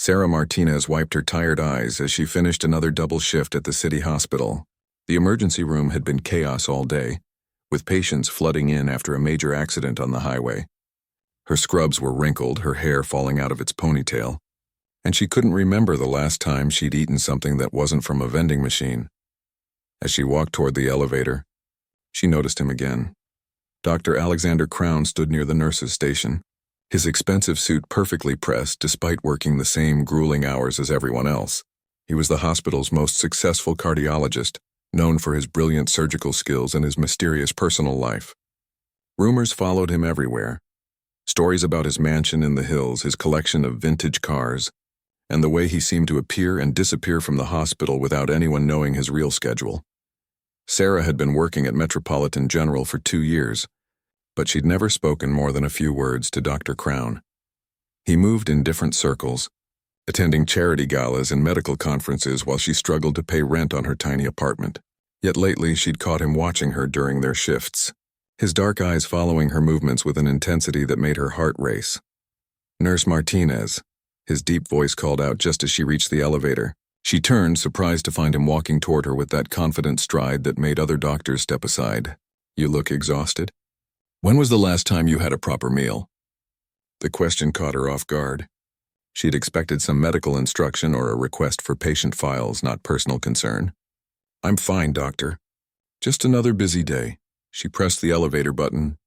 Sarah Martinez wiped her tired eyes as she finished another double shift at the city hospital. The emergency room had been chaos all day, with patients flooding in after a major accident on the highway. Her scrubs were wrinkled, her hair falling out of its ponytail, and she couldn't remember the last time she'd eaten something that wasn't from a vending machine. As she walked toward the elevator, she noticed him again. Dr. Alexander Crown stood near the nurse's station, his expensive suit perfectly pressed despite working the same grueling hours as everyone else. He was the hospital's most successful cardiologist, known for his brilliant surgical skills and his mysterious personal life. Rumors followed him everywhere. Stories about his mansion in the hills, his collection of vintage cars, and the way he seemed to appear and disappear from the hospital without anyone knowing his real schedule. Sarah had been working at Metropolitan General for 2 years, but she'd never spoken more than a few words to Dr. Crown. He moved in different circles, attending charity galas and medical conferences while she struggled to pay rent on her tiny apartment. Yet lately she'd caught him watching her during their shifts, his dark eyes following her movements with an intensity that made her heart race. "Nurse Martinez," his deep voice called out just as she reached the elevator. She turned, surprised to find him walking toward her with that confident stride that made other doctors step aside. "You look exhausted. When was the last time you had a proper meal?" The question caught her off guard. She'd expected some medical instruction or a request for patient files, not personal concern. "I'm fine, doctor. Just another busy day." She pressed the elevator button,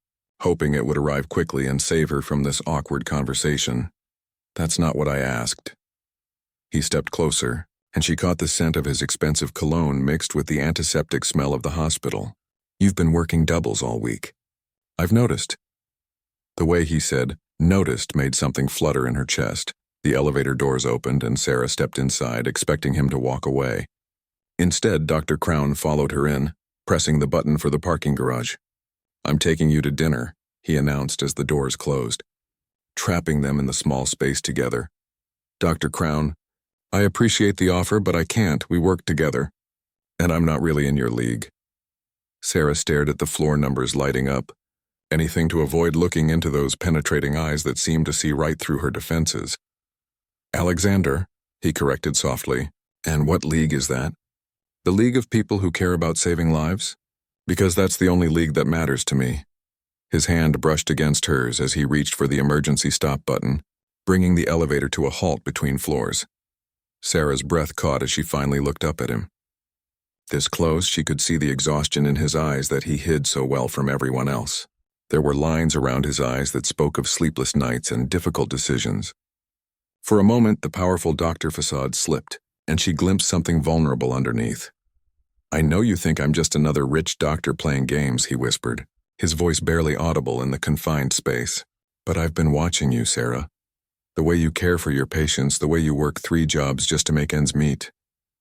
hoping it would arrive quickly and save her from this awkward conversation. "That's not what I asked." He stepped closer, and she caught the scent of his expensive cologne mixed with the antiseptic smell of the hospital. "You've been working doubles all week. I've noticed." The way he said, "noticed," made something flutter in her chest. The elevator doors opened and Sarah stepped inside, expecting him to walk away. Instead, Dr. Crown followed her in, pressing the button for the parking garage. "I'm taking you to dinner," he announced as the doors closed, trapping them in the small space together. "Dr. Crown, I appreciate the offer, but I can't. We work together, and I'm not really in your league." Sarah stared at the floor numbers lighting up, anything to avoid looking into those penetrating eyes that seemed to see right through her defenses. "Alexander," he corrected softly. "And what league is that?" "The league of people who care about saving lives? Because that's the only league that matters to me." His hand brushed against hers as he reached for the emergency stop button, bringing the elevator to a halt between floors. Sarah's breath caught as she finally looked up at him. This close, she could see the exhaustion in his eyes that he hid so well from everyone else. There were lines around his eyes that spoke of sleepless nights and difficult decisions. For a moment, the powerful doctor facade slipped, and she glimpsed something vulnerable underneath. "I know you think I'm just another rich doctor playing games," he whispered, his voice barely audible in the confined space. "But I've been watching you, Sarah. The way you care for your patients, the way you work 3 jobs just to make ends meet,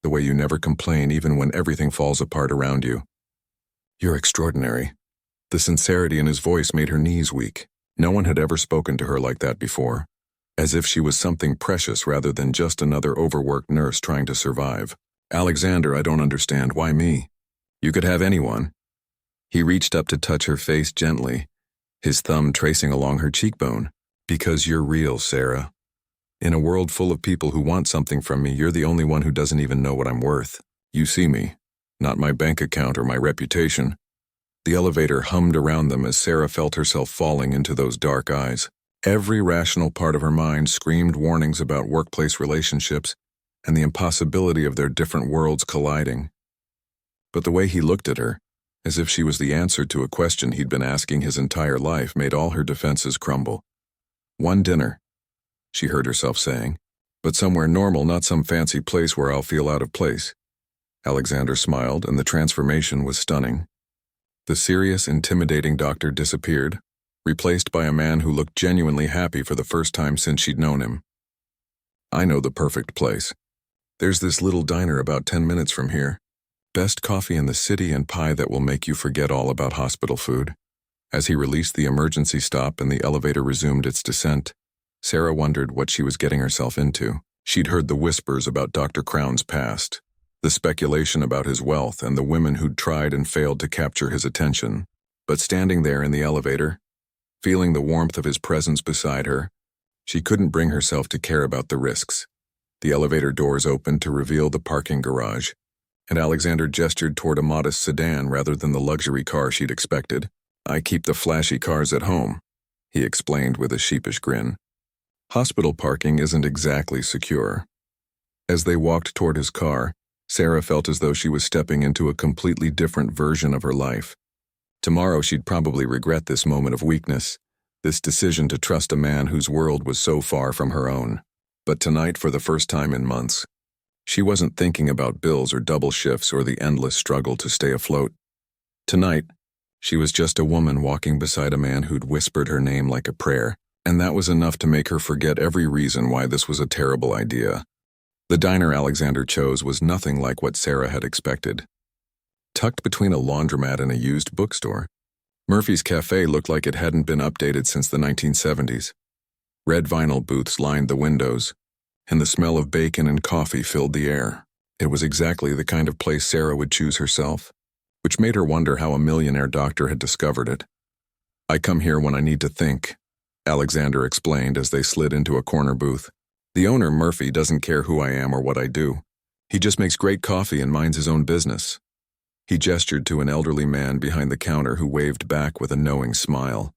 the way you never complain even when everything falls apart around you. You're extraordinary." The sincerity in his voice made her knees weak. No one had ever spoken to her like that before, as if she was something precious rather than just another overworked nurse trying to survive. "Alexander, I don't understand. Why me? You could have anyone." He reached up to touch her face gently, his thumb tracing along her cheekbone. "Because you're real, Sarah. In a world full of people who want something from me, you're the only one who doesn't even know what I'm worth. You see me, not my bank account or my reputation." The elevator hummed around them as Sarah felt herself falling into those dark eyes. Every rational part of her mind screamed warnings about workplace relationships and the impossibility of their different worlds colliding. But the way he looked at her, as if she was the answer to a question he'd been asking his entire life, made all her defenses crumble. "One dinner," she heard herself saying, "but somewhere normal, not some fancy place where I'll feel out of place." Alexander smiled, and the transformation was stunning. The serious, intimidating doctor disappeared, replaced by a man who looked genuinely happy for the first time since she'd known him. "I know the perfect place. There's this little diner about 10 minutes from here. Best coffee in the city and pie that will make you forget all about hospital food." As he released the emergency stop and the elevator resumed its descent, Sarah wondered what she was getting herself into. She'd heard the whispers about Dr. Crown's past, the speculation about his wealth and the women who'd tried and failed to capture his attention. But standing there in the elevator, feeling the warmth of his presence beside her, she couldn't bring herself to care about the risks. The elevator doors opened to reveal the parking garage, and Alexander gestured toward a modest sedan rather than the luxury car she'd expected. "I keep the flashy cars at home," he explained with a sheepish grin. Hospital parking isn't exactly secure. As they walked toward his car, Sarah felt as though she was stepping into a completely different version of her life. Tomorrow she'd probably regret this moment of weakness, this decision to trust a man whose world was so far from her own. But tonight, for the first time in months, she wasn't thinking about bills or double shifts or the endless struggle to stay afloat. Tonight, she was just a woman walking beside a man who'd whispered her name like a prayer, and that was enough to make her forget every reason why this was a terrible idea. The diner Alexander chose was nothing like what Sarah had expected. Tucked between a laundromat and a used bookstore, Murphy's Cafe looked like it hadn't been updated since the 1970s. Red vinyl booths lined the windows, and the smell of bacon and coffee filled the air. It was exactly the kind of place Sarah would choose herself, which made her wonder how a millionaire doctor had discovered it. "I come here when I need to think," Alexander explained as they slid into a corner booth. "The owner, Murphy, doesn't care who I am or what I do. He just makes great coffee and minds his own business." He gestured to an elderly man behind the counter who waved back with a knowing smile.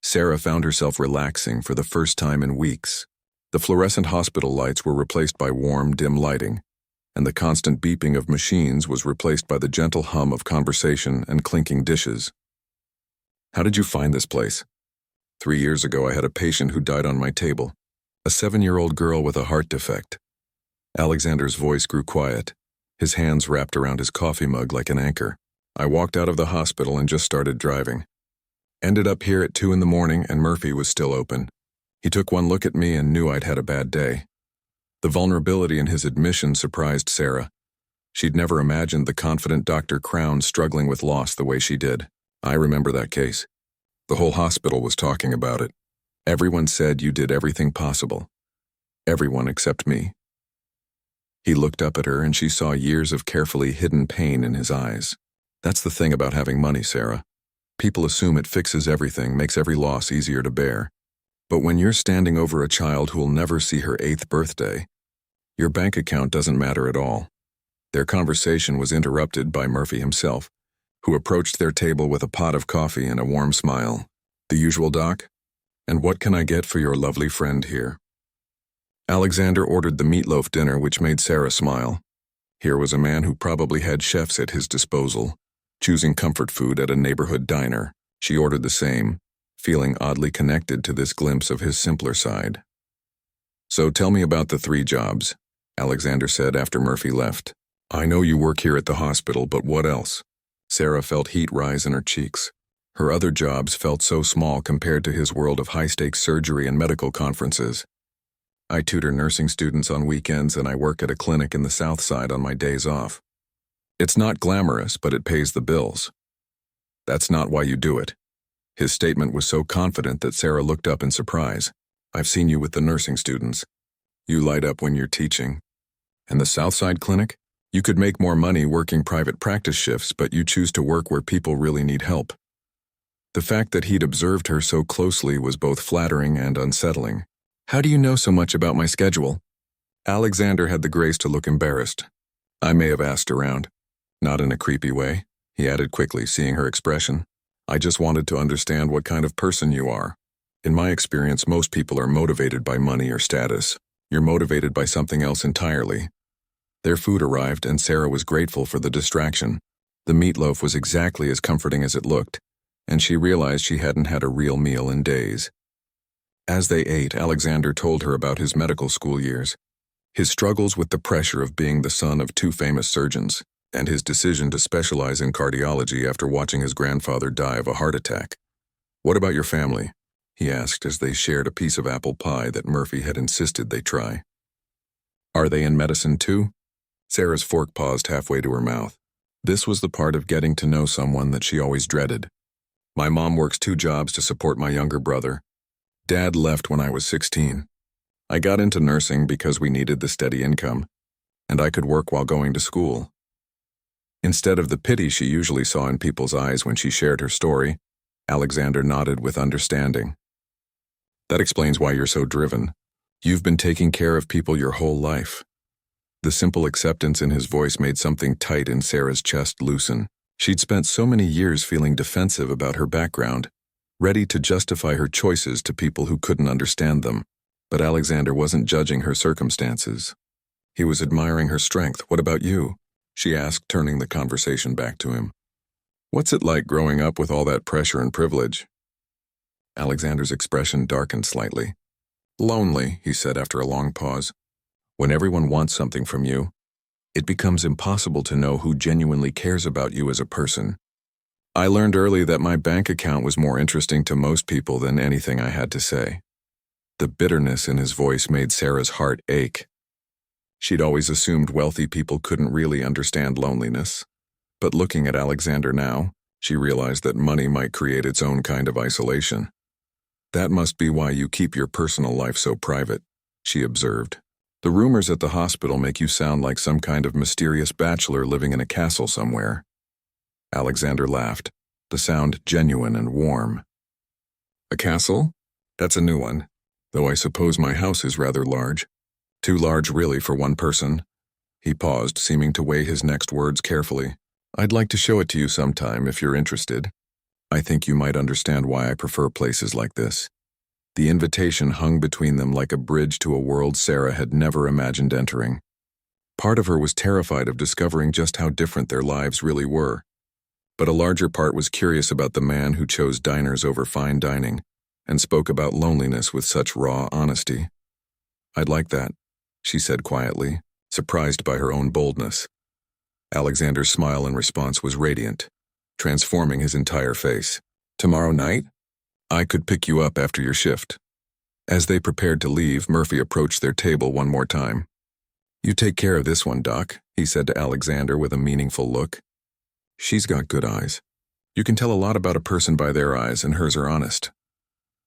Sarah found herself relaxing for the first time in weeks. The fluorescent hospital lights were replaced by warm, dim lighting, and the constant beeping of machines was replaced by the gentle hum of conversation and clinking dishes. "How did you find this place?" 3 years ago, I had a patient who died on my table, a 7-year-old girl with a heart defect. Alexander's voice grew quiet, his hands wrapped around his coffee mug like an anchor. "I walked out of the hospital and just started driving. Ended up here at 2 in the morning and Murphy was still open. He took one look at me and knew I'd had a bad day." The vulnerability in his admission surprised Sarah. She'd never imagined the confident Dr. Crown struggling with loss the way she did. "I remember that case. The whole hospital was talking about it. Everyone said you did everything possible. Everyone except me." He looked up at her and she saw years of carefully hidden pain in his eyes. "That's the thing about having money, Sarah. People assume it fixes everything, makes every loss easier to bear. But when you're standing over a child who'll never see her 8th birthday, your bank account doesn't matter at all." Their conversation was interrupted by Murphy himself, who approached their table with a pot of coffee and a warm smile. "The usual, Doc? And what can I get for your lovely friend here?" Alexander ordered the meatloaf dinner, which made Sarah smile. Here was a man who probably had chefs at his disposal, choosing comfort food at a neighborhood diner. She ordered the same, feeling oddly connected to this glimpse of his simpler side. "So tell me about the 3 jobs," Alexander said after Murphy left. "I know you work here at the hospital, but what else?" Sarah felt heat rise in her cheeks. Her other jobs felt so small compared to his world of high-stakes surgery and medical conferences. "I tutor nursing students on weekends and I work at a clinic in the South Side on my days off. It's not glamorous, but it pays the bills." "That's not why you do it." His statement was so confident that Sarah looked up in surprise. "I've seen you with the nursing students. You light up when you're teaching. And the Southside Clinic? You could make more money working private practice shifts, but you choose to work where people really need help." The fact that he'd observed her so closely was both flattering and unsettling. "How do you know so much about my schedule?" Alexander had the grace to look embarrassed. "I may have asked around. Not in a creepy way," he added quickly, seeing her expression. "I just wanted to understand what kind of person you are. In my experience, most people are motivated by money or status. You're motivated by something else entirely." Their food arrived, and Sarah was grateful for the distraction. The meatloaf was exactly as comforting as it looked, and she realized she hadn't had a real meal in days. As they ate, Alexander told her about his medical school years, his struggles with the pressure of being the son of 2 famous surgeons, and his decision to specialize in cardiology after watching his grandfather die of a heart attack. "What about your family?" he asked as they shared a piece of apple pie that Murphy had insisted they try. "Are they in medicine too?" Sarah's fork paused halfway to her mouth. This was the part of getting to know someone that she always dreaded. "My mom works 2 jobs to support my younger brother. Dad left when I was 16. I got into nursing because we needed the steady income, and I could work while going to school." Instead of the pity she usually saw in people's eyes when she shared her story, Alexander nodded with understanding. "That explains why you're so driven. You've been taking care of people your whole life. The simple acceptance in his voice made something tight in Sarah's chest loosen. She'd spent so many years feeling defensive about her background, ready to justify her choices to people who couldn't understand them. But Alexander wasn't judging her circumstances. He was admiring her strength. "What about you?" she asked, turning the conversation back to him. "What's it like growing up with all that pressure and privilege?" Alexander's expression darkened slightly. "Lonely," he said after a long pause. "When everyone wants something from you, it becomes impossible to know who genuinely cares about you as a person. I learned early that my bank account was more interesting to most people than anything I had to say." The bitterness in his voice made Sarah's heart ache. She'd always assumed wealthy people couldn't really understand loneliness. But looking at Alexander now, she realized that money might create its own kind of isolation. "That must be why you keep your personal life so private," she observed. "The rumors at the hospital make you sound like some kind of mysterious bachelor living in a castle somewhere." Alexander laughed, the sound genuine and warm. "A castle? That's a new one, though I suppose my house is rather large. Too large really for one person." He paused, seeming to weigh his next words carefully. "I'd like to show it to you sometime if you're interested. I think you might understand why I prefer places like this." The invitation hung between them like a bridge to a world Sarah had never imagined entering. Part of her was terrified of discovering just how different their lives really were. But a larger part was curious about the man who chose diners over fine dining and spoke about loneliness with such raw honesty. "I'd like that," she said quietly, surprised by her own boldness. Alexander's smile in response was radiant, transforming his entire face. "Tomorrow night? I could pick you up after your shift." As they prepared to leave, Murphy approached their table one more time. "You take care of this one, Doc," he said to Alexander with a meaningful look. "She's got good eyes. You can tell a lot about a person by their eyes, and hers are honest."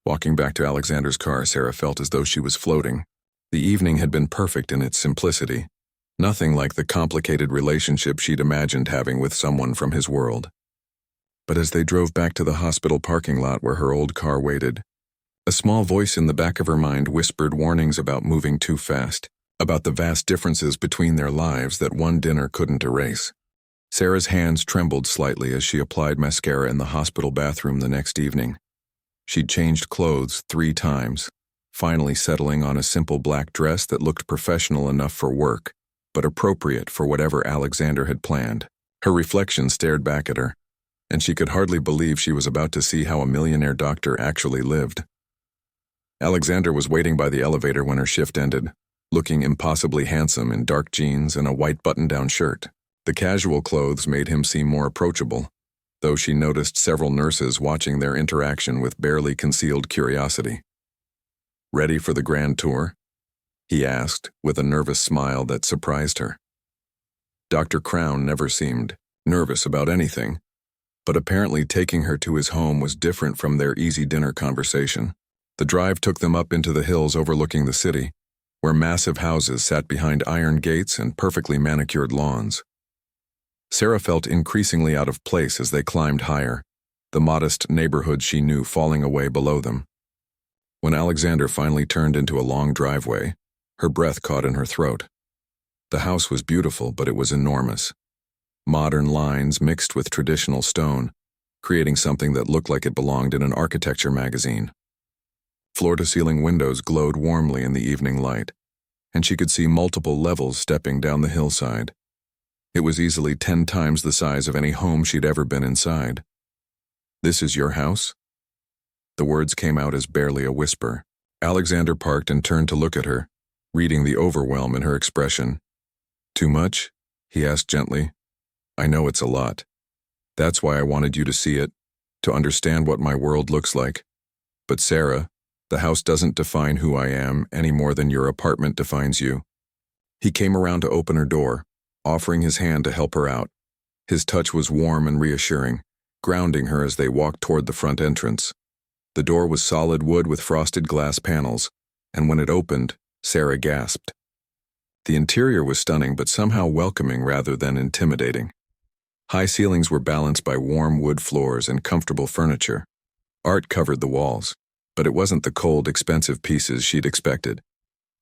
Walking back to Alexander's car, Sarah felt as though she was floating. The evening had been perfect in its simplicity. Nothing like the complicated relationship she'd imagined having with someone from his world. But as they drove back to the hospital parking lot where her old car waited, a small voice in the back of her mind whispered warnings about moving too fast, about the vast differences between their lives that one dinner couldn't erase. Sarah's hands trembled slightly as she applied mascara in the hospital bathroom the next evening. She'd changed clothes 3 times, finally settling on a simple black dress that looked professional enough for work, but appropriate for whatever Alexander had planned. Her reflection stared back at her, and she could hardly believe she was about to see how a millionaire doctor actually lived. Alexander was waiting by the elevator when her shift ended, looking impossibly handsome in dark jeans and a white button-down shirt. The casual clothes made him seem more approachable, though she noticed several nurses watching their interaction with barely concealed curiosity. "Ready for the grand tour?" he asked, with a nervous smile that surprised her. Dr. Crown never seemed nervous about anything, but apparently taking her to his home was different from their easy dinner conversation. The drive took them up into the hills overlooking the city, where massive houses sat behind iron gates and perfectly manicured lawns. Sarah felt increasingly out of place as they climbed higher, the modest neighborhood she knew falling away below them. When Alexander finally turned into a long driveway, her breath caught in her throat. The house was beautiful, but it was enormous. Modern lines mixed with traditional stone, creating something that looked like it belonged in an architecture magazine. Floor-to-ceiling windows glowed warmly in the evening light, and she could see multiple levels stepping down the hillside. It was easily 10 times the size of any home she'd ever been inside. "This is your house?" The words came out as barely a whisper. Alexander parked and turned to look at her, reading the overwhelm in her expression. "Too much?" he asked gently. "I know it's a lot. That's why I wanted you to see it, to understand what my world looks like. But Sarah, the house doesn't define who I am any more than your apartment defines you." He came around to open her door, offering his hand to help her out. His touch was warm and reassuring, grounding her as they walked toward the front entrance. The door was solid wood with frosted glass panels, and when it opened, Sarah gasped. The interior was stunning but somehow welcoming rather than intimidating. High ceilings were balanced by warm wood floors and comfortable furniture. Art covered the walls, but it wasn't the cold, expensive pieces she'd expected.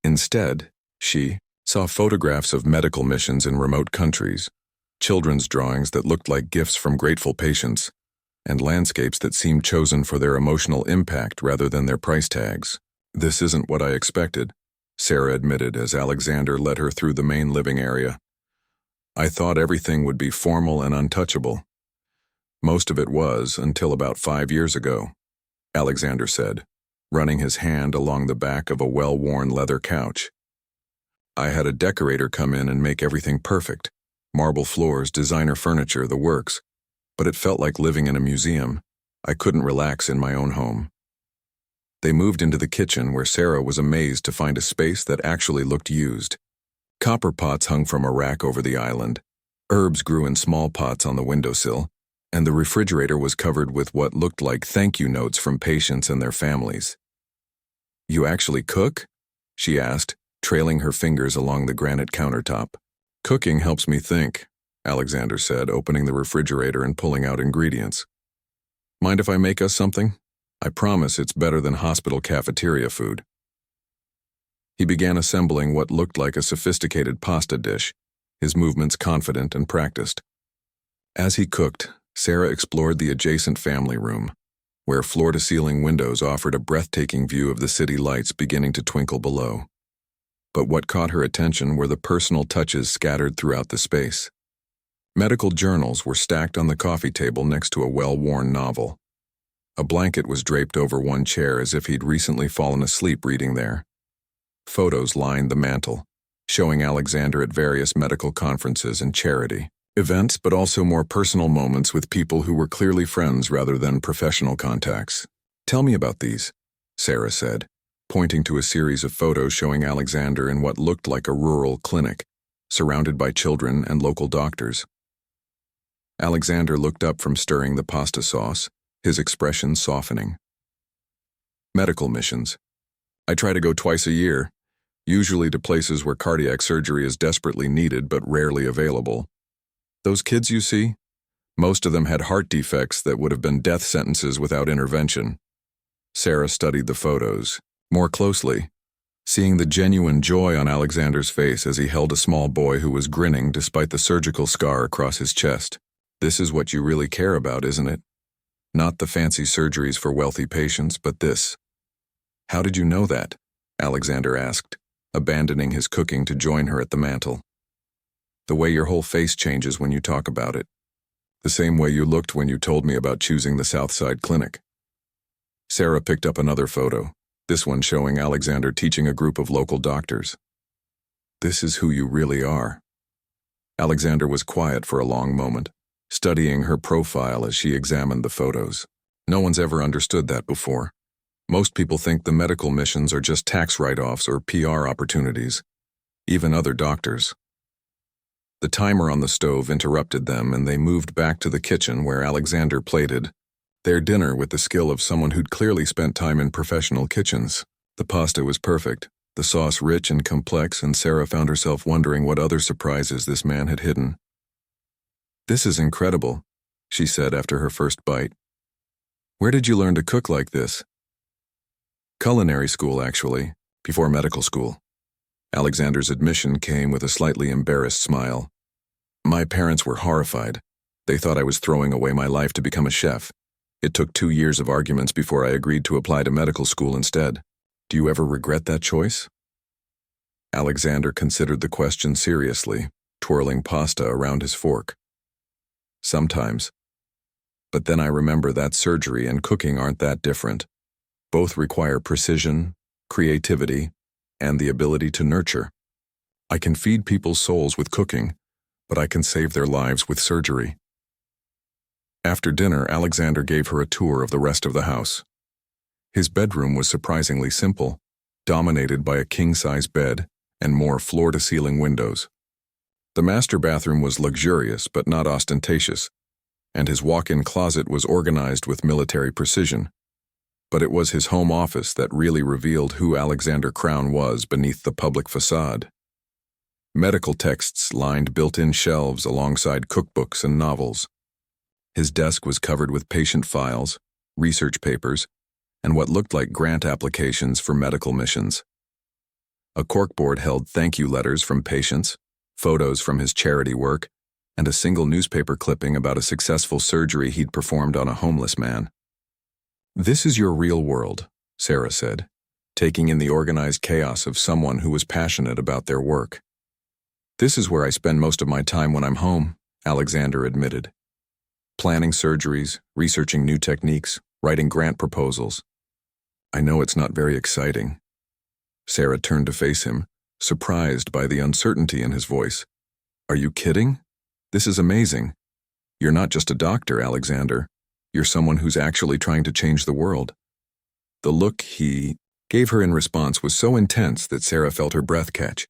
Instead, she saw photographs of medical missions in remote countries, children's drawings that looked like gifts from grateful patients, and landscapes that seemed chosen for their emotional impact rather than their price tags. "This isn't what I expected," Sarah admitted as Alexander led her through the main living area. "I thought everything would be formal and untouchable. Most of it was until about 5 years ago," Alexander said, running his hand along the back of a well-worn leather couch. "I had a decorator come in and make everything perfect. Marble floors, designer furniture, the works. But it felt like living in a museum. I couldn't relax in my own home." They moved into the kitchen where Sarah was amazed to find a space that actually looked used. Copper pots hung from a rack over the island. Herbs grew in small pots on the windowsill, and the refrigerator was covered with what looked like thank you notes from patients and their families. "You actually cook?" she asked, trailing her fingers along the granite countertop. "Cooking helps me think," Alexander said, opening the refrigerator and pulling out ingredients. "Mind if I make us something? I promise it's better than hospital cafeteria food." He began assembling what looked like a sophisticated pasta dish, his movements confident and practiced. As he cooked, Sarah explored the adjacent family room, where floor-to-ceiling windows offered a breathtaking view of the city lights beginning to twinkle below. But what caught her attention were the personal touches scattered throughout the space. Medical journals were stacked on the coffee table next to a well-worn novel. A blanket was draped over one chair as if he'd recently fallen asleep reading there. Photos lined the mantel, showing Alexander at various medical conferences and charity events, but also more personal moments with people who were clearly friends rather than professional contacts. "Tell me about these," Sarah said, pointing to a series of photos showing Alexander in what looked like a rural clinic, surrounded by children and local doctors. Alexander looked up from stirring the pasta sauce, his expression softening. "Medical missions. I try to go twice a year, usually to places where cardiac surgery is desperately needed but rarely available. Those kids you see? Most of them had heart defects that would have been death sentences without intervention." Sarah studied the photos more closely, seeing the genuine joy on Alexander's face as he held a small boy who was grinning despite the surgical scar across his chest. "This is what you really care about, isn't it? Not the fancy surgeries for wealthy patients, but this." "How did you know that?" Alexander asked, abandoning his cooking to join her at the mantel. "The way your whole face changes when you talk about it. The same way you looked when you told me about choosing the Southside Clinic." Sarah picked up another photo, this one showing Alexander teaching a group of local doctors. "This is who you really are." Alexander was quiet for a long moment, studying her profile as she examined the photos. No one's ever understood that before. Most people think the medical missions are just tax write-offs or PR opportunities, even other doctors. The timer on the stove interrupted them and they moved back to the kitchen where Alexander plated their dinner with the skill of someone who'd clearly spent time in professional kitchens. The pasta was perfect, the sauce rich and complex, and Sarah found herself wondering what other surprises this man had hidden. "This is incredible," she said after her first bite. "Where did you learn to cook like this?" "Culinary school, actually, before medical school." Alexander's admission came with a slightly embarrassed smile. "My parents were horrified. They thought I was throwing away my life to become a chef. It took 2 years of arguments before I agreed to apply to medical school instead. Do you ever regret that choice?" Alexander considered the question seriously, twirling pasta around his fork. "Sometimes. But then I remember that surgery and cooking aren't that different. Both require precision, creativity, and the ability to nurture. I can feed people's souls with cooking, but I can save their lives with surgery." After dinner, Alexander gave her a tour of the rest of the house. His bedroom was surprisingly simple, dominated by a king-size bed and more floor-to-ceiling windows. The master bathroom was luxurious but not ostentatious, and his walk-in closet was organized with military precision. But it was his home office that really revealed who Alexander Crown was beneath the public facade. Medical texts lined built-in shelves alongside cookbooks and novels. His desk was covered with patient files, research papers, and what looked like grant applications for medical missions. A corkboard held thank you letters from patients, photos from his charity work, and a single newspaper clipping about a successful surgery he'd performed on a homeless man. "This is your real world," Sarah said, taking in the organized chaos of someone who was passionate about their work. "This is where I spend most of my time when I'm home," Alexander admitted. "Planning surgeries, researching new techniques, writing grant proposals. I know it's not very exciting." Sarah turned to face him, surprised by the uncertainty in his voice. "Are you kidding? This is amazing. You're not just a doctor, Alexander. You're someone who's actually trying to change the world." The look he gave her in response was so intense that Sarah felt her breath catch.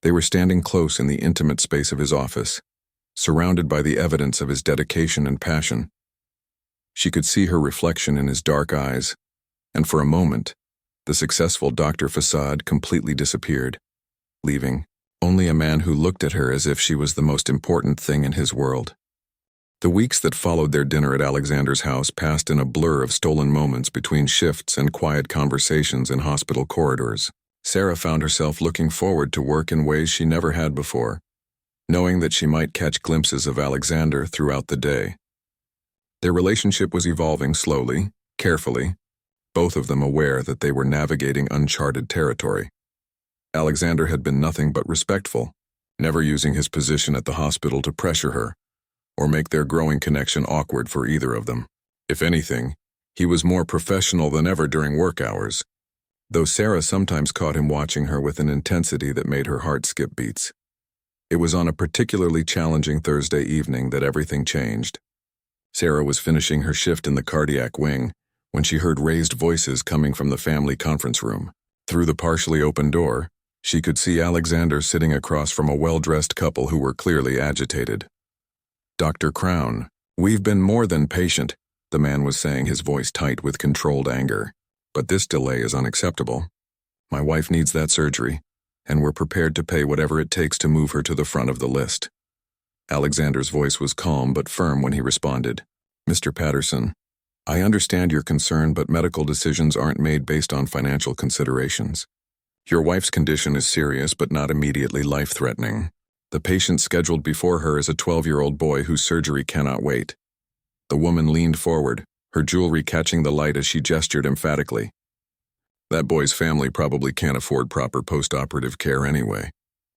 They were standing close in the intimate space of his office, surrounded by the evidence of his dedication and passion. She could see her reflection in his dark eyes, and for a moment, the successful doctor facade completely disappeared, leaving only a man who looked at her as if she was the most important thing in his world. The weeks that followed their dinner at Alexander's house passed in a blur of stolen moments between shifts and quiet conversations in hospital corridors. Sarah found herself looking forward to work in ways she never had before, knowing that she might catch glimpses of Alexander throughout the day. Their relationship was evolving slowly, carefully, both of them aware that they were navigating uncharted territory. Alexander had been nothing but respectful, never using his position at the hospital to pressure her, or make their growing connection awkward for either of them. If anything, he was more professional than ever during work hours, though Sarah sometimes caught him watching her with an intensity that made her heart skip beats. It was on a particularly challenging Thursday evening that everything changed. Sarah was finishing her shift in the cardiac wing when she heard raised voices coming from the family conference room. Through the partially open door, she could see Alexander sitting across from a well-dressed couple who were clearly agitated. "Dr. Crown, we've been more than patient," the man was saying, his voice tight with controlled anger. "But this delay is unacceptable. My wife needs that surgery, and we're prepared to pay whatever it takes to move her to the front of the list." Alexander's voice was calm but firm when he responded. "Mr. Patterson, I understand your concern, but medical decisions aren't made based on financial considerations. Your wife's condition is serious but not immediately life-threatening. The patient scheduled before her is a 12-year-old boy whose surgery cannot wait." The woman leaned forward, her jewelry catching the light as she gestured emphatically. "That boy's family probably can't afford proper post-operative care anyway.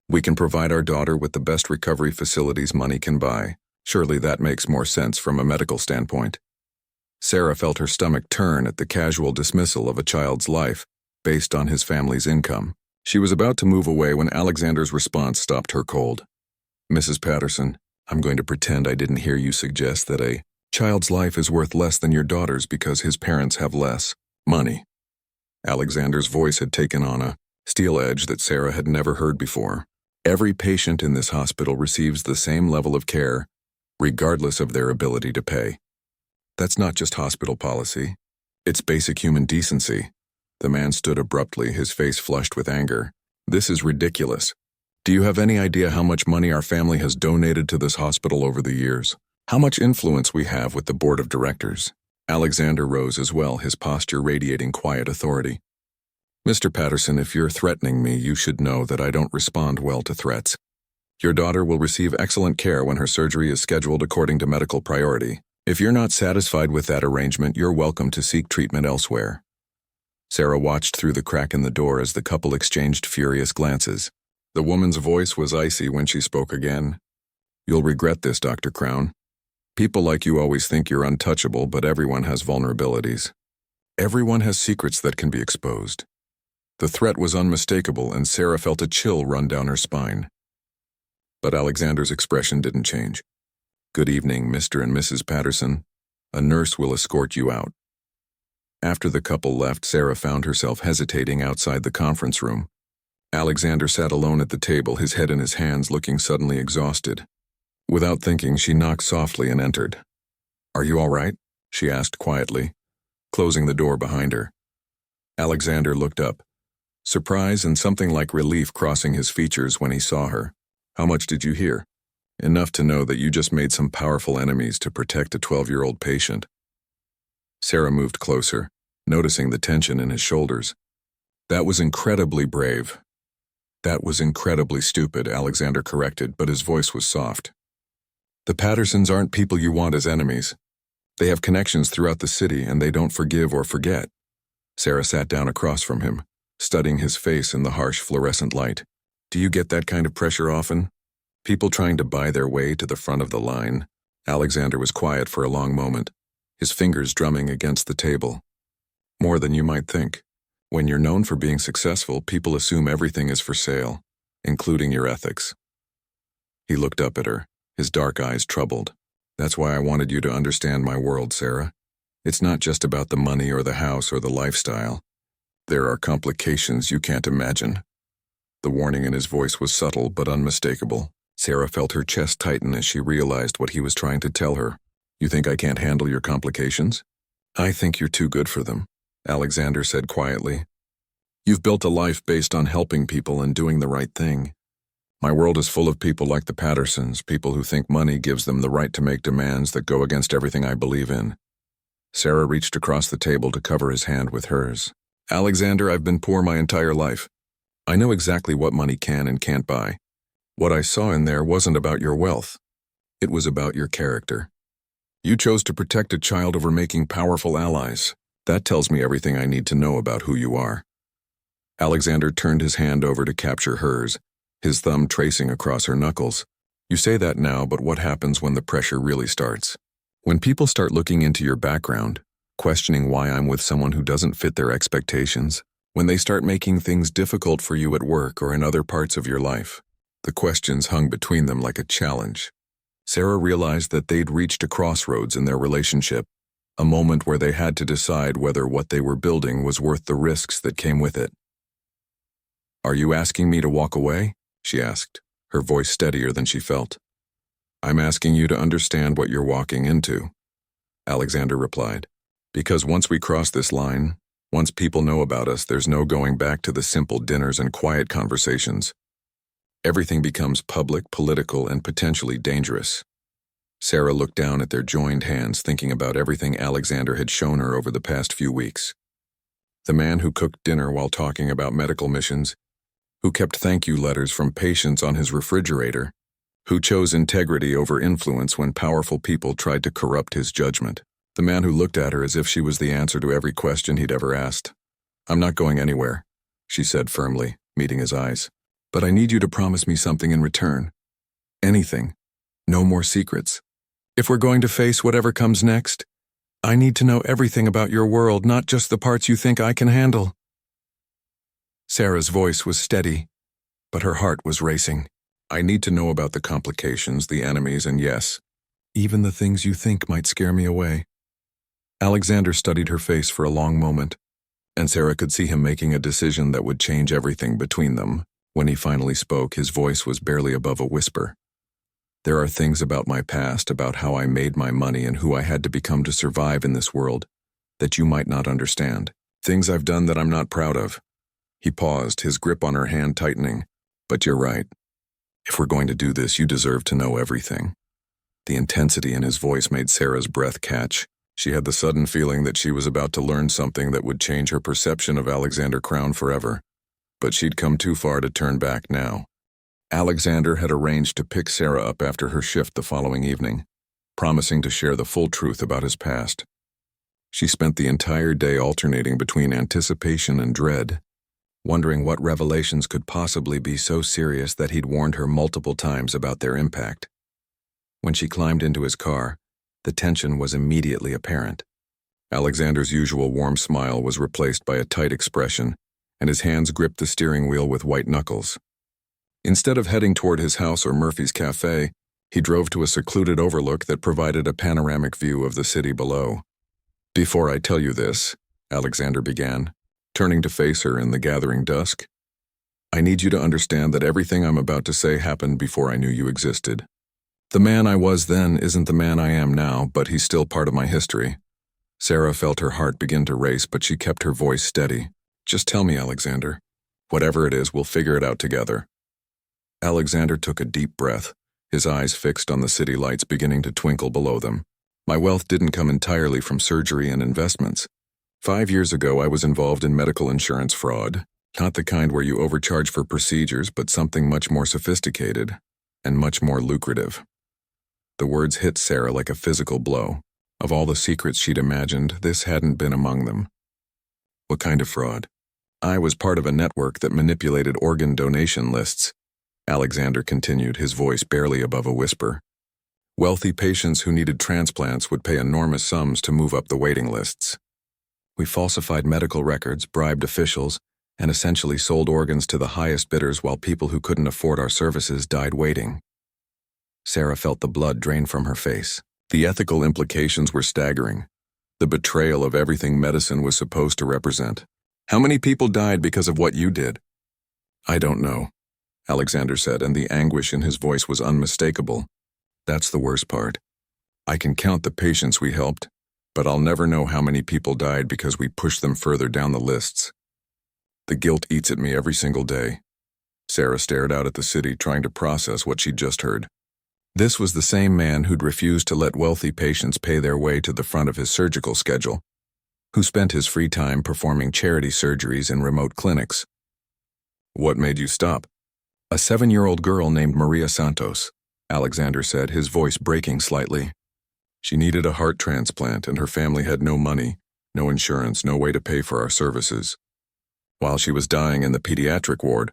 We can provide our daughter with the best recovery facilities money can buy. Surely that makes more sense from a medical standpoint." Sarah felt her stomach turn at the casual dismissal of a child's life based on his family's income. She was about to move away when Alexander's response stopped her cold. "Mrs. Patterson, I'm going to pretend I didn't hear you suggest that a child's life is worth less than your daughter's because his parents have less money." Alexander's voice had taken on a steel edge that Sarah had never heard before. "Every patient in this hospital receives the same level of care, regardless of their ability to pay. That's not just hospital policy. It's basic human decency." The man stood abruptly, his face flushed with anger. "This is ridiculous. Do you have any idea how much money our family has donated to this hospital over the years? How much influence we have with the board of directors?" Alexander rose as well, his posture radiating quiet authority. "Mr. Patterson, if you're threatening me, you should know that I don't respond well to threats. Your daughter will receive excellent care when her surgery is scheduled according to medical priority. If you're not satisfied with that arrangement, you're welcome to seek treatment elsewhere." Sarah watched through the crack in the door as the couple exchanged furious glances. The woman's voice was icy when she spoke again. "You'll regret this, Dr. Crown. People like you always think you're untouchable, but everyone has vulnerabilities. Everyone has secrets that can be exposed." The threat was unmistakable, and Sarah felt a chill run down her spine. But Alexander's expression didn't change. "Good evening, Mr. and Mrs. Patterson. A nurse will escort you out." After the couple left, Sarah found herself hesitating outside the conference room. Alexander sat alone at the table, his head in his hands, looking suddenly exhausted. Without thinking, she knocked softly and entered. "Are you all right?" she asked quietly, closing the door behind her. Alexander looked up, surprise and something like relief crossing his features when he saw her. "How much did you hear?" "Enough to know that you just made some powerful enemies to protect a 12-year-old patient." Sarah moved closer, noticing the tension in his shoulders. "That was incredibly brave," That was incredibly stupid, Alexander corrected, but his voice was soft. The Pattersons aren't people you want as enemies. They have connections throughout the city, and they don't forgive or forget. Sarah sat down across from him, studying his face in the harsh fluorescent light. Do you get that kind of pressure often? People trying to buy their way to the front of the line? Alexander was quiet for a long moment, his fingers drumming against the table. More than you might think. When you're known for being successful, people assume everything is for sale, including your ethics. He looked up at her, his dark eyes troubled. That's why I wanted you to understand my world, Sarah. It's not just about the money or the house or the lifestyle. There are complications you can't imagine. The warning in his voice was subtle but unmistakable. Sarah felt her chest tighten as she realized what he was trying to tell her. You think I can't handle your complications? I think you're too good for them, Alexander said quietly. You've built a life based on helping people and doing the right thing. My world is full of people like the Pattersons, people who think money gives them the right to make demands that go against everything I believe in. Sarah reached across the table to cover his hand with hers. Alexander, I've been poor my entire life. I know exactly what money can and can't buy. What I saw in there wasn't about your wealth. It was about your character. You chose to protect a child over making powerful allies. That tells me everything I need to know about who you are. Alexander turned his hand over to capture hers, his thumb tracing across her knuckles. You say that now, but what happens when the pressure really starts? When people start looking into your background, questioning why I'm with someone who doesn't fit their expectations, when they start making things difficult for you at work or in other parts of your life. The questions hung between them like a challenge. Sarah realized that they'd reached a crossroads in their relationship, a moment where they had to decide whether what they were building was worth the risks that came with it. Are you asking me to walk away? She asked, her voice steadier than she felt. I'm asking you to understand what you're walking into, Alexander replied. Because once we cross this line, once people know about us, there's no going back to the simple dinners and quiet conversations. Everything becomes public, political, and potentially dangerous. Sarah looked down at their joined hands, thinking about everything Alexander had shown her over the past few weeks. The man who cooked dinner while talking about medical missions, who kept thank you letters from patients on his refrigerator, who chose integrity over influence when powerful people tried to corrupt his judgment. The man who looked at her as if she was the answer to every question he'd ever asked. I'm not going anywhere, she said firmly, meeting his eyes. But I need you to promise me something in return. Anything. No more secrets. If we're going to face whatever comes next, I need to know everything about your world, not just the parts you think I can handle. Sarah's voice was steady, but her heart was racing. I need to know about the complications, the enemies, and yes, even the things you think might scare me away. Alexander studied her face for a long moment, and Sarah could see him making a decision that would change everything between them. When he finally spoke, his voice was barely above a whisper. There are things about my past, about how I made my money and who I had to become to survive in this world, that you might not understand. Things I've done that I'm not proud of. He paused, his grip on her hand tightening. But you're right. If we're going to do this, you deserve to know everything. The intensity in his voice made Sarah's breath catch. She had the sudden feeling that she was about to learn something that would change her perception of Alexander Crown forever. But she'd come too far to turn back now. Alexander had arranged to pick Sarah up after her shift the following evening, promising to share the full truth about his past. She spent the entire day alternating between anticipation and dread, wondering what revelations could possibly be so serious that he'd warned her multiple times about their impact. When she climbed into his car, the tension was immediately apparent. Alexander's usual warm smile was replaced by a tight expression, and his hands gripped the steering wheel with white knuckles. Instead of heading toward his house or Murphy's Cafe, he drove to a secluded overlook that provided a panoramic view of the city below. Before I tell you this, Alexander began, turning to face her in the gathering dusk, I need you to understand that everything I'm about to say happened before I knew you existed. The man I was then isn't the man I am now, but he's still part of my history. Sarah felt her heart begin to race, but she kept her voice steady. Just tell me, Alexander. Whatever it is, we'll figure it out together. Alexander took a deep breath, his eyes fixed on the city lights beginning to twinkle below them. My wealth didn't come entirely from surgery and investments. 5 years ago, I was involved in medical insurance fraud. Not the kind where you overcharge for procedures, but something much more sophisticated and much more lucrative. The words hit Sarah like a physical blow. Of all the secrets she'd imagined, this hadn't been among them. What kind of fraud? I was part of a network that manipulated organ donation lists, Alexander continued, his voice barely above a whisper. Wealthy patients who needed transplants would pay enormous sums to move up the waiting lists. We falsified medical records, bribed officials, and essentially sold organs to the highest bidders while people who couldn't afford our services died waiting. Sarah felt the blood drain from her face. The ethical implications were staggering. The betrayal of everything medicine was supposed to represent. How many people died because of what you did? I don't know, Alexander said, and the anguish in his voice was unmistakable. That's the worst part. I can count the patients we helped, but I'll never know how many people died because we pushed them further down the lists. The guilt eats at me every single day. Sarah stared out at the city, trying to process what she'd just heard. This was the same man who'd refused to let wealthy patients pay their way to the front of his surgical schedule, who spent his free time performing charity surgeries in remote clinics. What made you stop? A 7-year-old girl named Maria Santos, Alexander said, his voice breaking slightly. She needed a heart transplant and her family had no money, no insurance, no way to pay for our services. While she was dying in the pediatric ward,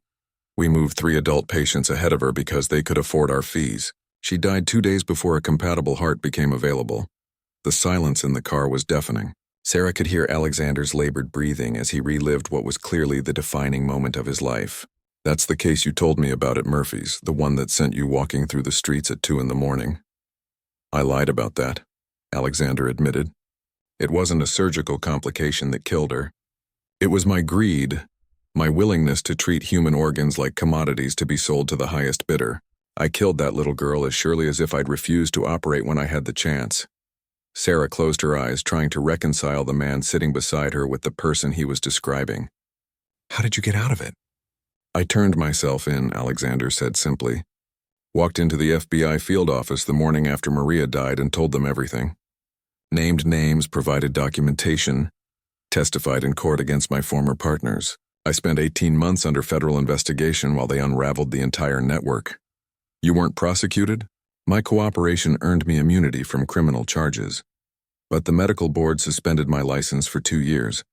we moved 3 adult patients ahead of her because they could afford our fees. She died 2 days before a compatible heart became available. The silence in the car was deafening. Sarah could hear Alexander's labored breathing as he relived what was clearly the defining moment of his life. That's the case you told me about at Murphy's, the one that sent you walking through the streets at 2 a.m. I lied about that, Alexander admitted. It wasn't a surgical complication that killed her. It was my greed, my willingness to treat human organs like commodities to be sold to the highest bidder. I killed that little girl as surely as if I'd refused to operate when I had the chance. Sarah closed her eyes, trying to reconcile the man sitting beside her with the person he was describing. How did you get out of it? I turned myself in, Alexander said simply. Walked into the FBI field office the morning after Maria died and told them everything. Named names, provided documentation, testified in court against my former partners. I spent 18 months under federal investigation while they unraveled the entire network. You weren't prosecuted? My cooperation earned me immunity from criminal charges. But the medical board suspended my license for 2 years.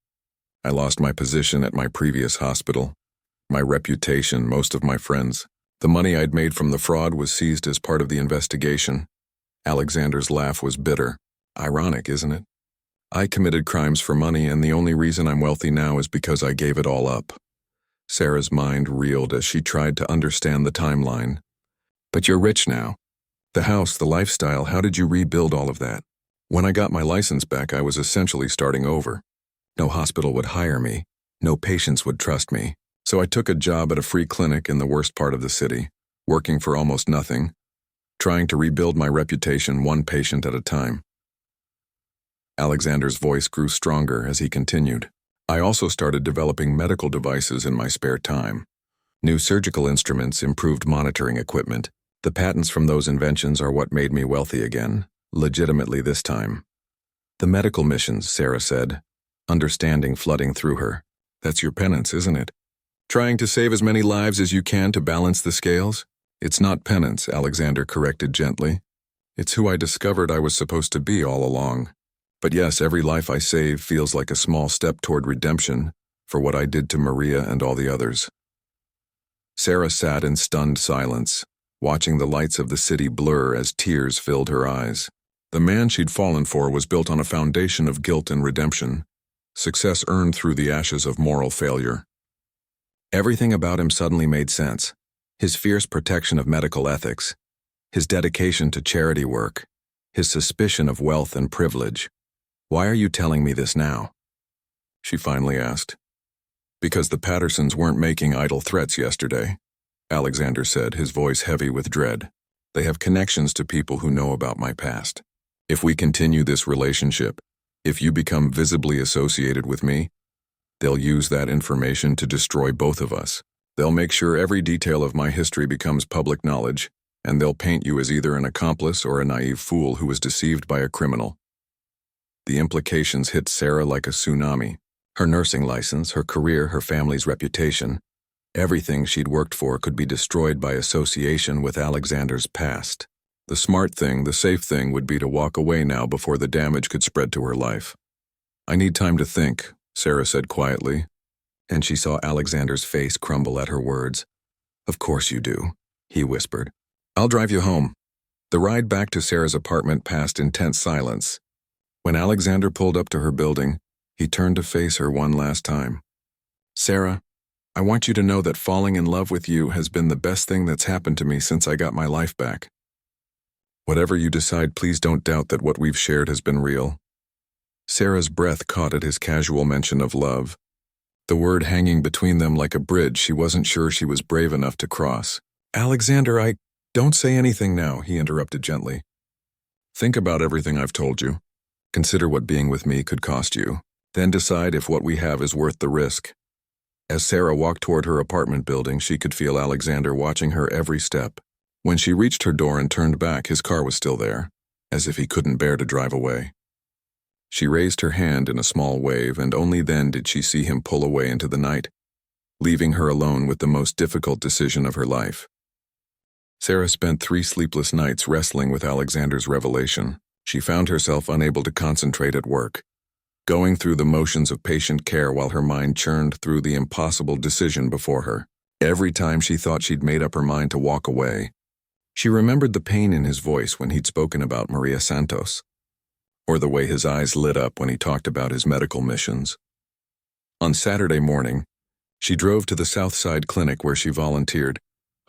I lost my position at my previous hospital, my reputation, most of my friends. The money I'd made from the fraud was seized as part of the investigation. Alexander's laugh was bitter. Ironic, isn't it? I committed crimes for money, and the only reason I'm wealthy now is because I gave it all up. Sarah's mind reeled as she tried to understand the timeline. But you're rich now. The house, the lifestyle, how did you rebuild all of that? When I got my license back, I was essentially starting over. No hospital would hire me. No patients would trust me. So I took a job at a free clinic in the worst part of the city, working for almost nothing, trying to rebuild my reputation 1 patient at a time. Alexander's voice grew stronger as he continued. I also started developing medical devices in my spare time. New surgical instruments, improved monitoring equipment. The patents from those inventions are what made me wealthy again, legitimately this time. The medical missions, Sarah said, understanding flooding through her. That's your penance, isn't it? Trying to save as many lives as you can to balance the scales? It's not penance, Alexander corrected gently. It's who I discovered I was supposed to be all along. But yes, every life I save feels like a small step toward redemption for what I did to Maria and all the others. Sarah sat in stunned silence, watching the lights of the city blur as tears filled her eyes. The man she'd fallen for was built on a foundation of guilt and redemption, success earned through the ashes of moral failure. Everything about him suddenly made sense. His fierce protection of medical ethics, his dedication to charity work, his suspicion of wealth and privilege. Why are you telling me this now? She finally asked. Because the Pattersons weren't making idle threats yesterday, Alexander said, his voice heavy with dread. They have connections to people who know about my past. If we continue this relationship, if you become visibly associated with me, they'll use that information to destroy both of us. They'll make sure every detail of my history becomes public knowledge, and they'll paint you as either an accomplice or a naive fool who was deceived by a criminal. The implications hit Sarah like a tsunami. Her nursing license, her career, her family's reputation, everything she'd worked for could be destroyed by association with Alexander's past. The smart thing, the safe thing, would be to walk away now before the damage could spread to her life. "I need time to think," Sarah said quietly, and she saw Alexander's face crumble at her words. "Of course you do," he whispered. "I'll drive you home." The ride back to Sarah's apartment passed in tense silence. When Alexander pulled up to her building, he turned to face her one last time. "Sarah, I want you to know that falling in love with you has been the best thing that's happened to me since I got my life back. Whatever you decide, please don't doubt that what we've shared has been real." Sarah's breath caught at his casual mention of love, the word hanging between them like a bridge she wasn't sure she was brave enough to cross. "Alexander, don't say anything now," he interrupted gently. "Think about everything I've told you. Consider what being with me could cost you. Then decide if what we have is worth the risk." As Sarah walked toward her apartment building, she could feel Alexander watching her every step. When she reached her door and turned back, his car was still there, as if he couldn't bear to drive away. She raised her hand in a small wave, and only then did she see him pull away into the night, leaving her alone with the most difficult decision of her life. Sarah spent 3 sleepless nights wrestling with Alexander's revelation. She found herself unable to concentrate at work, going through the motions of patient care while her mind churned through the impossible decision before her. Every time she thought she'd made up her mind to walk away, she remembered the pain in his voice when he'd spoken about Maria Santos, or the way his eyes lit up when he talked about his medical missions. On Saturday morning, she drove to the Southside Clinic where she volunteered,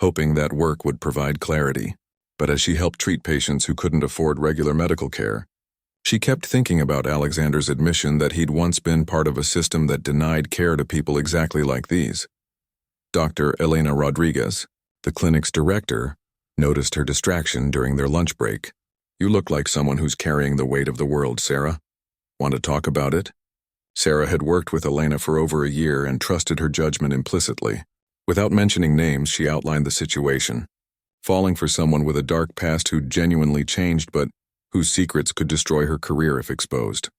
hoping that work would provide clarity. But as she helped treat patients who couldn't afford regular medical care, she kept thinking about Alexander's admission that he'd once been part of a system that denied care to people exactly like these. Dr. Elena Rodriguez, the clinic's director, noticed her distraction during their lunch break. "You look like someone who's carrying the weight of the world, Sarah. Want to talk about it?" Sarah had worked with Elena for over a year and trusted her judgment implicitly. Without mentioning names, she outlined the situation. Falling for someone with a dark past who'd genuinely changed but whose secrets could destroy her career if exposed.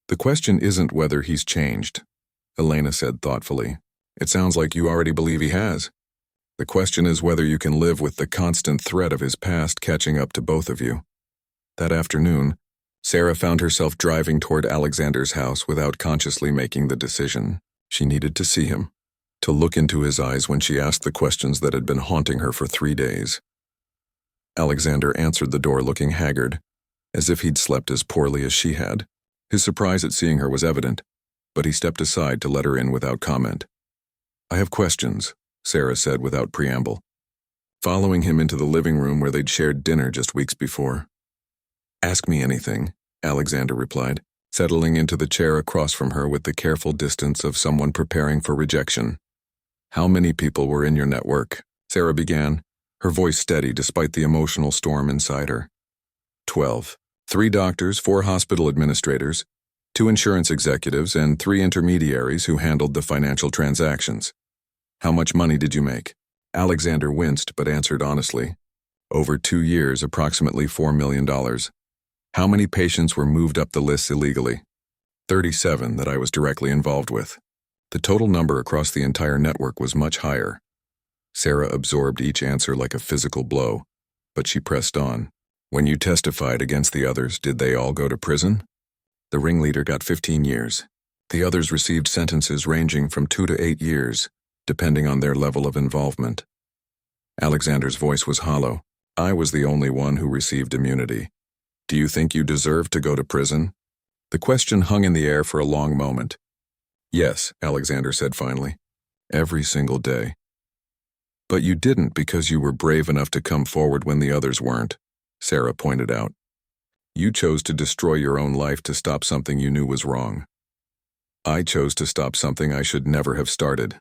"The question isn't whether he's changed," Elena said thoughtfully. "It sounds like you already believe he has. The question is whether you can live with the constant threat of his past catching up to both of you." That afternoon, Sarah found herself driving toward Alexander's house without consciously making the decision. She needed to see him, to look into his eyes when she asked the questions that had been haunting her for 3 days. Alexander answered the door looking haggard, as if he'd slept as poorly as she had. His surprise at seeing her was evident, but he stepped aside to let her in without comment. "I have questions," Sarah said without preamble, following him into the living room where they'd shared dinner just weeks before. "Ask me anything," Alexander replied, settling into the chair across from her with the careful distance of someone preparing for rejection. "How many people were in your network?" Sarah began, her voice steady despite the emotional storm inside her. 12. 3 doctors, 4 hospital administrators, 2 insurance executives, and 3 intermediaries who handled the financial transactions. "How much money did you make?" Alexander winced but answered honestly. "Over 2 years, approximately $4 million. "How many patients were moved up the list illegally?" 37 that I was directly involved with. The total number across the entire network was much higher. Sarah absorbed each answer like a physical blow, but she pressed on. "When you testified against the others, did they all go to prison?" "The ringleader got 15 years. The others received sentences ranging from 2 to 8 years, depending on their level of involvement." Alexander's voice was hollow. "I was the only one who received immunity. Do you think you deserve to go to prison?" The question hung in the air for a long moment. "Yes," Alexander said finally. "Every single day." "But you didn't because you were brave enough to come forward when the others weren't," Sarah pointed out. "You chose to destroy your own life to stop something you knew was wrong." "I chose to stop something I should never have started,"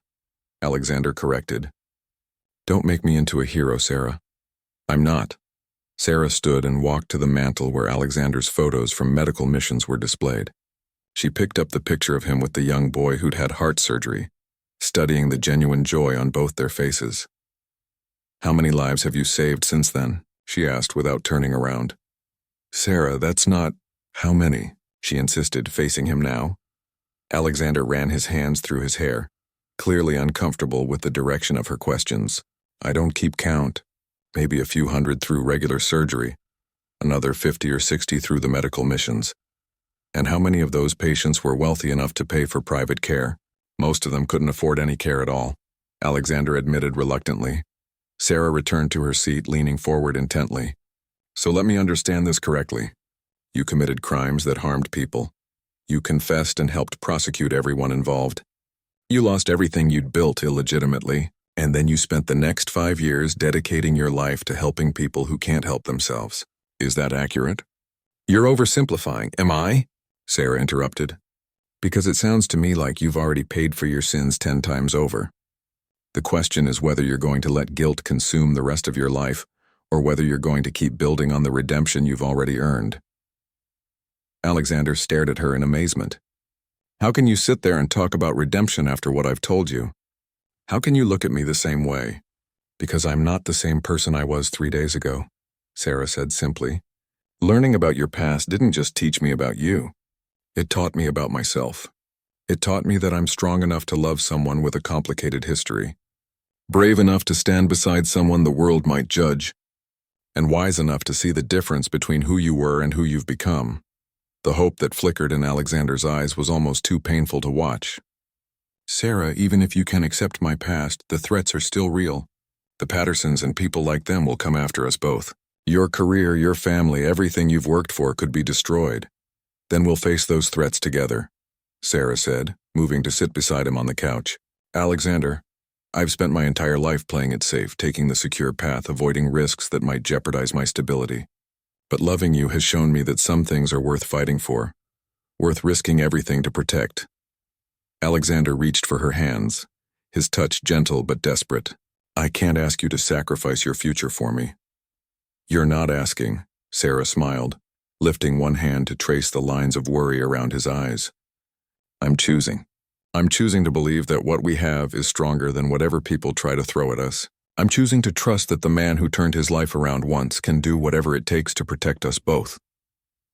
Alexander corrected. "Don't make me into a hero, Sarah." "I'm not." Sarah stood and walked to the mantel where Alexander's photos from medical missions were displayed. She picked up the picture of him with the young boy who'd had heart surgery, studying the genuine joy on both their faces. "How many lives have you saved since then?" she asked without turning around. "Sarah, that's not—" "How many?" she insisted, facing him now. Alexander ran his hands through his hair, clearly uncomfortable with the direction of her questions. I don't keep count. Maybe a few hundred through regular surgery, another 50 or 60 through the medical missions. And how many of those patients were wealthy enough to pay for private care? Most of them couldn't afford any care at all, Alexander admitted reluctantly. Sarah returned to her seat, leaning forward intently. So let me understand this correctly. You committed crimes that harmed people. You confessed and helped prosecute everyone involved. You lost everything you'd built illegitimately, and then you spent the next 5 years dedicating your life to helping people who can't help themselves. Is that accurate? You're oversimplifying, am I? Sarah interrupted. Because it sounds to me like you've already paid for your sins 10 times over. The question is whether you're going to let guilt consume the rest of your life, or whether you're going to keep building on the redemption you've already earned. Alexander stared at her in amazement. How can you sit there and talk about redemption after what I've told you? How can you look at me the same way? Because I'm not the same person I was 3 days ago, Sarah said simply. Learning about your past didn't just teach me about you. It taught me about myself. It taught me that I'm strong enough to love someone with a complicated history, brave enough to stand beside someone the world might judge, and wise enough to see the difference between who you were and who you've become. The hope that flickered in Alexander's eyes was almost too painful to watch. Sarah, even if you can accept my past, the threats are still real. The Pattersons and people like them will come after us both. Your career, your family, everything you've worked for could be destroyed. Then we'll face those threats together, Sarah said, moving to sit beside him on the couch. Alexander, I've spent my entire life playing it safe, taking the secure path, avoiding risks that might jeopardize my stability. But loving you has shown me that some things are worth fighting for, worth risking everything to protect. Alexander reached for her hands, his touch gentle but desperate. I can't ask you to sacrifice your future for me. You're not asking, Sarah smiled, lifting one hand to trace the lines of worry around his eyes. I'm choosing. I'm choosing to believe that what we have is stronger than whatever people try to throw at us. I'm choosing to trust that the man who turned his life around once can do whatever it takes to protect us both.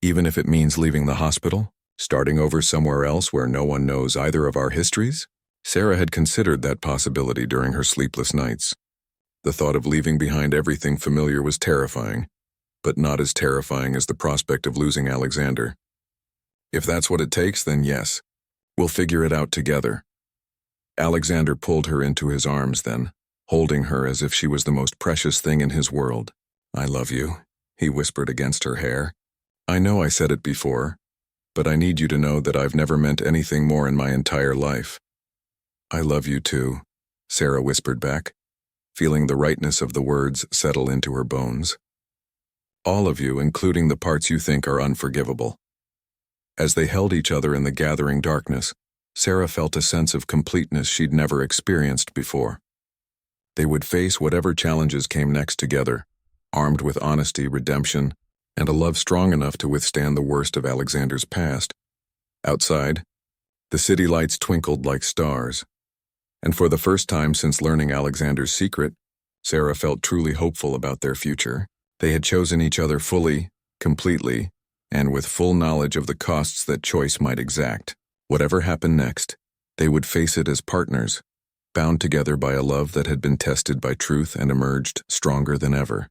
Even if it means leaving the hospital, starting over somewhere else where no one knows either of our histories? Sarah had considered that possibility during her sleepless nights. The thought of leaving behind everything familiar was terrifying, but not as terrifying as the prospect of losing Alexander. If that's what it takes, then yes, we'll figure it out together. Alexander pulled her into his arms then, holding her as if she was the most precious thing in his world. I love you, he whispered against her hair. I know I said it before, but I need you to know that I've never meant anything more in my entire life. I love you too, Sarah whispered back, feeling the rightness of the words settle into her bones. All of you, including the parts you think are unforgivable. As they held each other in the gathering darkness, Sarah felt a sense of completeness she'd never experienced before. They would face whatever challenges came next together, armed with honesty, redemption, and a love strong enough to withstand the worst of Alexander's past. Outside, the city lights twinkled like stars, and for the first time since learning Alexander's secret, Sarah felt truly hopeful about their future. They had chosen each other fully, completely, and with full knowledge of the costs that choice might exact. Whatever happened next, they would face it as partners, bound together by a love that had been tested by truth and emerged stronger than ever.